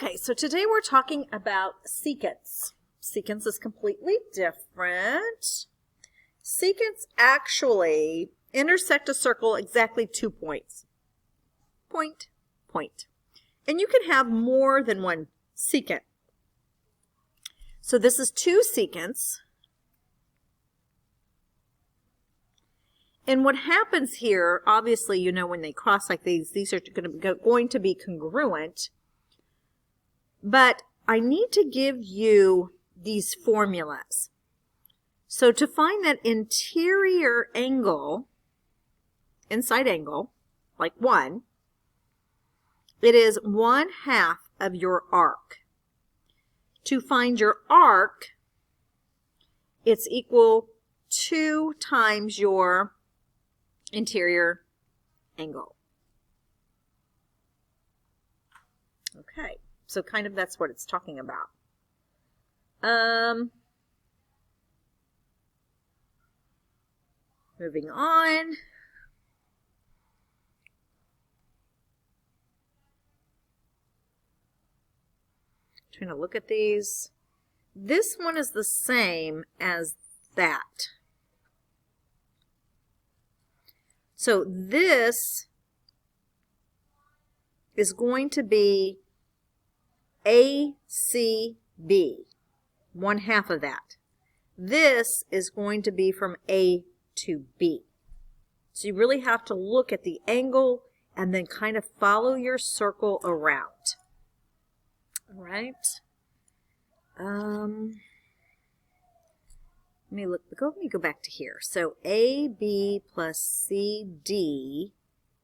Okay, so today we're talking about secants. Secants is completely different. Secants actually intersect a circle exactly 2 points. Point, point. And you can have more than one secant. So this is 2 secants. And what happens here, obviously, you know, when they cross like these are going to be congruent. But I need to give you these formulas. So to find that interior angle, inside angle, like 1, it is 1/2 of your arc. To find your arc, it's equal 2 times your interior angle. Okay, so kind of that's what it's talking about. Moving on. Trying to look at these. This one is the same as that. So this is going to be ACB, 1/2 of that. This is going to be from A to B. So you really have to look at the angle and then kind of follow your circle around. All right. Let me go back to here. So AB plus CD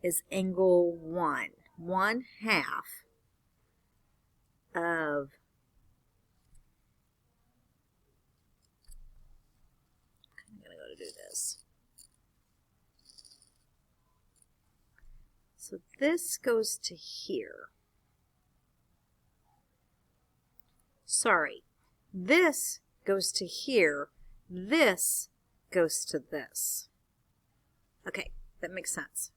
is angle 1. 1/2 of I'm going to go to do this. So this goes to here. Sorry, this goes to here. This goes to this. Okay, that makes sense.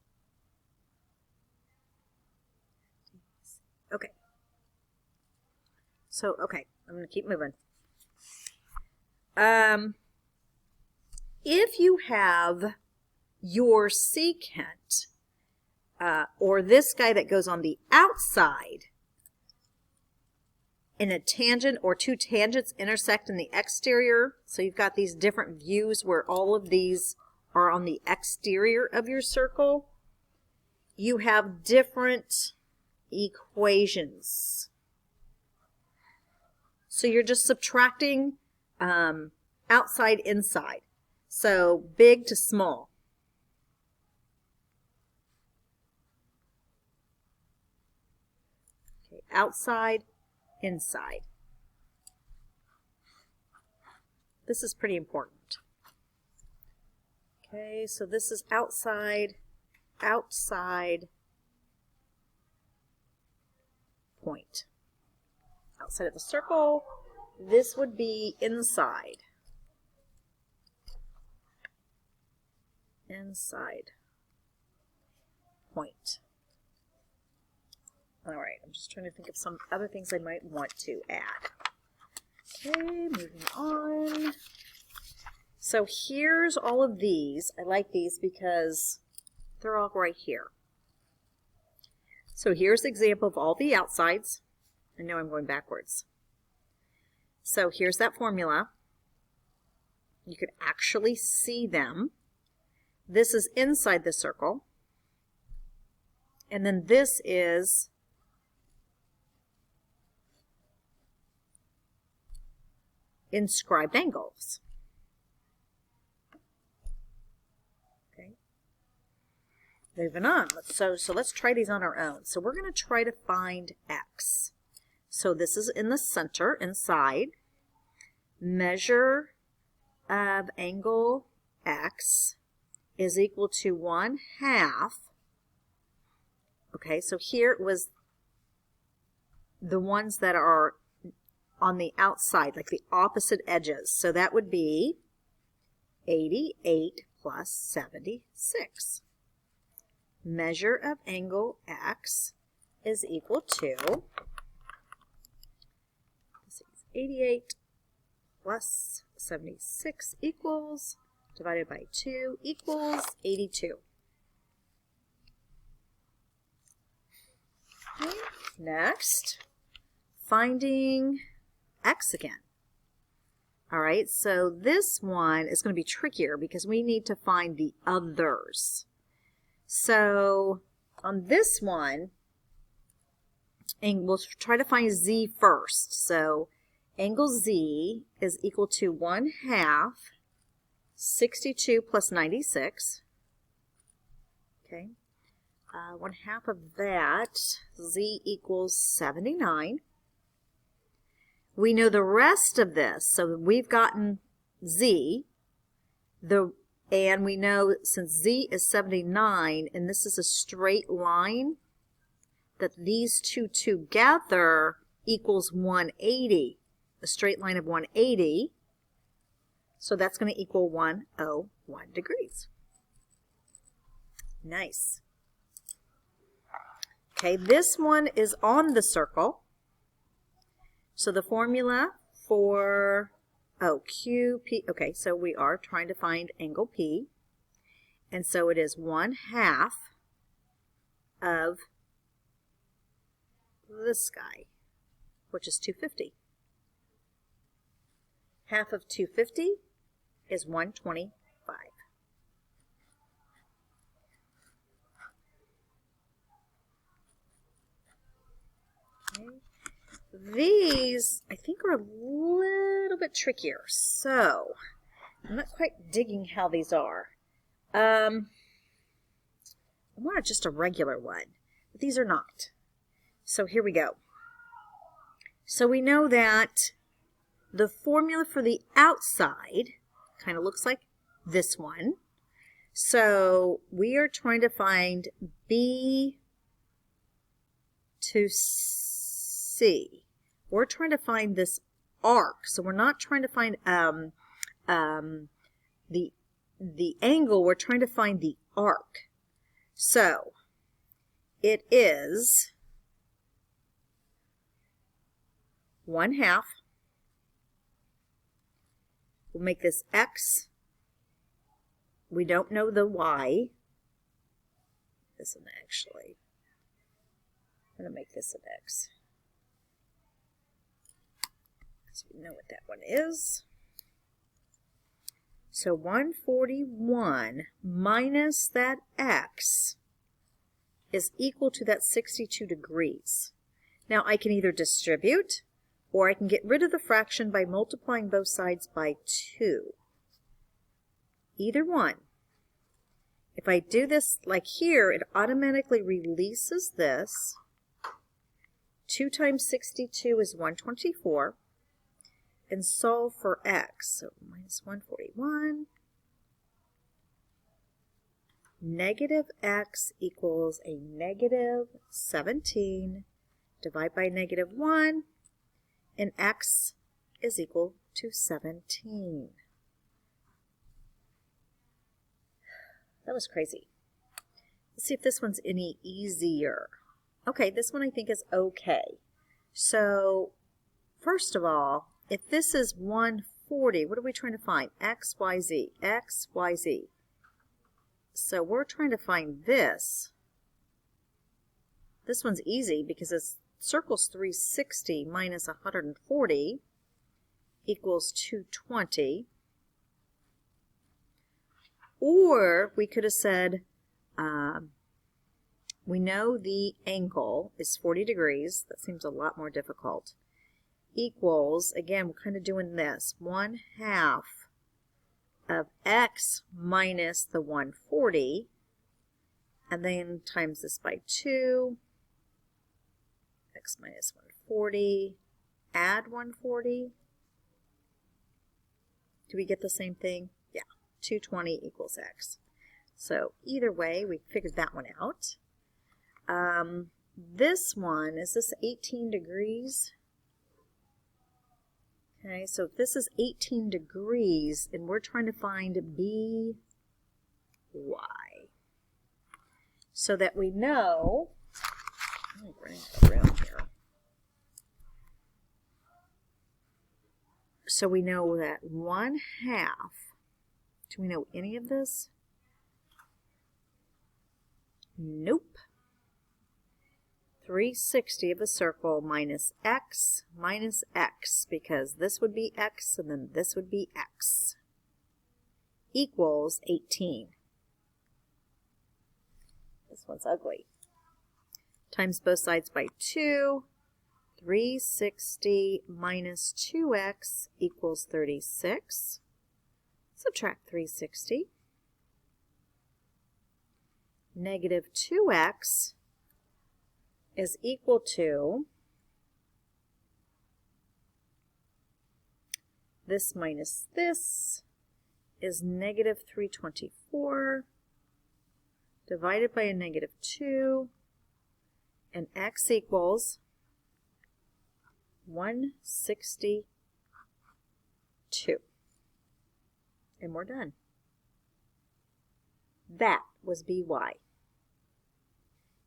Okay. So, okay, I'm going to keep moving. If you have your secant, or this guy that goes on the outside, in a tangent or 2 tangents intersect in the exterior, so you've got these different views where all of these are on the exterior of your circle, you have different equations. So you're just subtracting outside, inside. So big to small. Okay, outside, inside. This is pretty important. Okay, so this is outside, outside, point. Outside of the circle, this would be inside. Inside, point. All right, I'm just trying to think of some other things I might want to add. Okay, moving on. So here's all of these. I like these because they're all right here. So here's the example of all the outsides. I know I'm going backwards. So here's that formula. You could actually see them. This is inside the circle. And then this is inscribed angles. Okay. Moving on. So let's try these on our own. So we're going to try to find X. So this is in the center, inside. Measure of angle X is equal to 1/2. Okay, so here it was the ones that are on the outside, like the opposite edges. So that would be 88 plus 76. Measure of angle X is equal to 88 plus 76 equals, divided by 2 equals 82. Okay. Next, finding x again. All right, so this one is going to be trickier because we need to find the others. So on this one, and we'll try to find z first. So angle z is equal to 1/2 62 plus 96. Okay. 1/2 of that, z equals 79. We know the rest of this, so we've gotten z, and we know since z is 79, and this is a straight line, that these two together equals 180, a straight line of 180, so that's going to equal 101 degrees. Nice. Okay, this one is on the circle. So the formula for, QP, okay, so we are trying to find angle P. And so it is 1/2 of this guy, which is 250. Half of 250 is 125. Okay. These, I think, are a little bit trickier, so I'm not quite digging how these are. I want just a regular one, but these are not. So here we go. So we know that the formula for the outside kind of looks like this one. So we are trying to find B to C. We're trying to find this arc. So we're not trying to find the angle. We're trying to find the arc. So it is 1/2. We'll make this x. We don't know the y. This one actually. I'm going to make this an x. So we know what that one is. So 141 minus that x is equal to that 62 degrees. Now I can either distribute, or I can get rid of the fraction by multiplying both sides by 2. Either one. If I do this like here, it automatically releases this. 2 times 62 is 124. And solve for x. So minus 141. Negative x equals a negative 17. Divide by negative 1. And x is equal to 17. That was crazy. Let's see if this one's any easier. Okay, this one I think is okay. So, first of all, if this is 140, what are we trying to find? X, Y, Z. X, Y, Z. So we're trying to find this. This one's easy because it circles 360 minus 140 equals 220. Or we could have said, we know the angle is 40 degrees. That seems a lot more difficult. Equals, again, we're kind of doing this, 1/2 of x minus the 140, and then times this by 2, x minus 140, add 140. Do we get the same thing? Yeah, 220 equals x. So either way, we figured that one out. This one, is this 18 degrees? Okay, so if this is 18 degrees, and we're trying to find BY. So that we know, let me bring it around here. So we know that 1/2. Do we know any of this? Nope. 360 of a circle minus x, because this would be x and then this would be x, equals 18. This one's ugly. Times both sides by 2. 360 minus 2x equals 36. Subtract 360. Negative 2x is equal to this minus this is negative 324 divided by a negative 2, and x equals 162. And we're done. That was BY.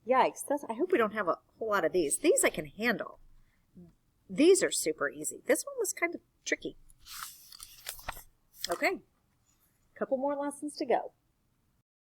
Yikes, I hope we don't have a whole lot of these. These I can handle. These are super easy. This one was kind of tricky. Okay, couple more lessons to go.